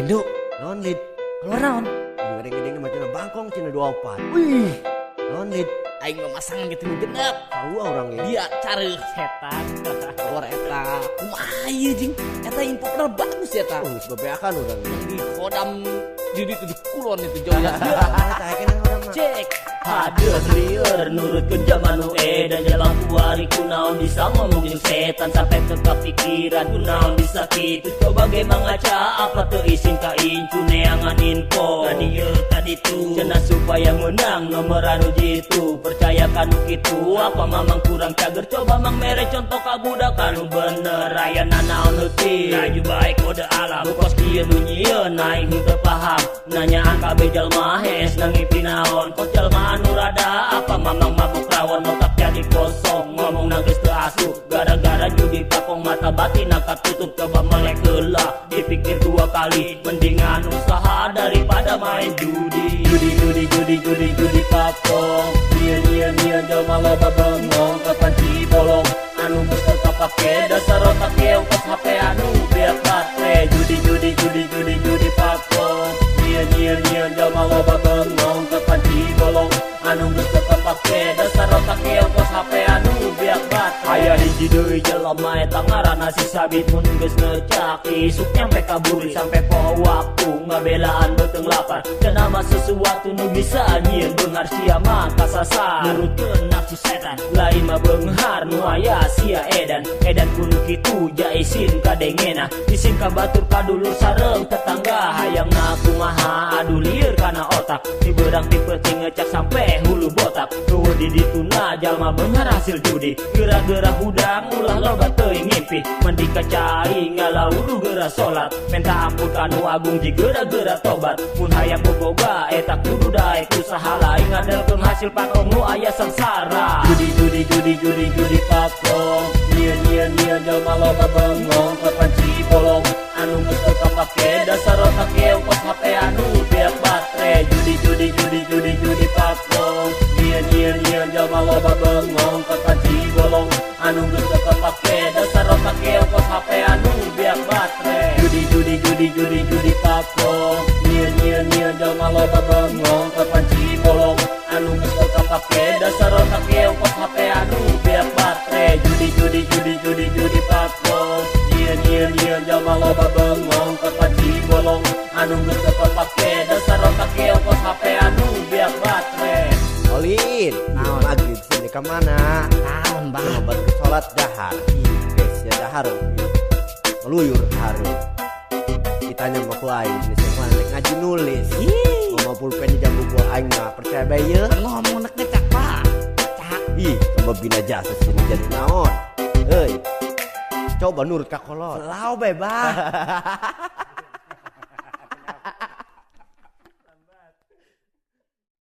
Lido, non lid. keluar naon? Gede-gede macam bangkong cina 24. Wih, Non lid. aing memasang gitu genep. Tahu orangnya. Dia cari setan. Keluar eta. Kumaha ieu jeung eta info bener bagus ya ta. Geus bebeakan orangnya. Di kodam jadi itu di kulon itu jauh ya. Eta kena orang mah. Cek. Hadir liar nurutkeun zaman nu edan jalan kuari kunaon bisa ngomong jeung setan sampai ke kepikiran kunaon bisa kitu coba ge mangaca apa teu isin ka incu neangan info tadi ieu tadi tu cenah supaya menang nomor anu jitu percaya kanu kitu apa mamang kurang cager coba mang mere contoh ka budak anu bener aya nanaon leutik raju baik mode alam bukos kieu nu nyieun aing teu paham nanyaan ka bejal mah hes nangipin naon kos jalma anu rada apa mamang mabuk rawon otak jadi kosong ngomong nangis teu asup gara-gara judi pakong mata batin angkat tutup coba melek heula dipikir dua kali mendingan usaha daripada main judi judi pakong nyian jalma loba bengong kapan cibolong anu geus teu kapake dasar otak ongkos HP anu biak baterai judi pakong nyian jalma loba bengong kapan cibolong anu geus teu kapake dasar otak ongkos HP anu biak baterai aya hiji deui jelema eta ngaranna si Sabit mun geus ngecak isuk nyampe kaburi sampai poho waktu ngabelaan beuteung lapar cenah mah sesuatu nu bisa nyieun beunghar sia mah kasasar nurutkeun nafsu setan lain mah beunghar nu aya sia edan kudu kitu jaisin kadengena isin ka batur kadulur sareng tetangga hayangna kumaha adu lieur kana otak di beurang tipe ngecak sampai hulu botak tuh di dituna jalma beunghar hasil judi geura-geura hudang ulah loba teuing ngimpi mending kacai ngalaudu geura salat minta ampun kanu agung ji geura-geura tobat mun hayang boboga eta kudu daek usaha lain ngadelkeun hasil pakong nu aya sangsara judi pakong nyian jalma loba bengong kapan cibolong anu geus teu kapake dasar otak ongkos HP anu biak baterai judi pakong nyian jalma loba bengong kapan cibolong anu geus teu kapake dasar otak ongkos HP anu biak baterai judi pakong nyian jalma loba bengong kapan cibolong anu geus teu kapake dasar otak ongkos HP anu biak baterai judi pakong nyian jalma loba bengong kapan cibolong anu geus teu kapake dasar otak ongkos HP anu biak baterai Olin, naon lagi sini ke mana? Naon bah? Obat ke salat dahar. Guys, ya dahar. Ngeluyur haru. Ditanya sama ku aing, ini saya ngaji nulis. Ngomong pulpen di jambu ku aing mah percaya bae ye. Ngomong nek ngecak pak. Cak. Ih, coba bina jasa sini jadi naon. Euy. Coba nurut ka kolot. Selau bebas.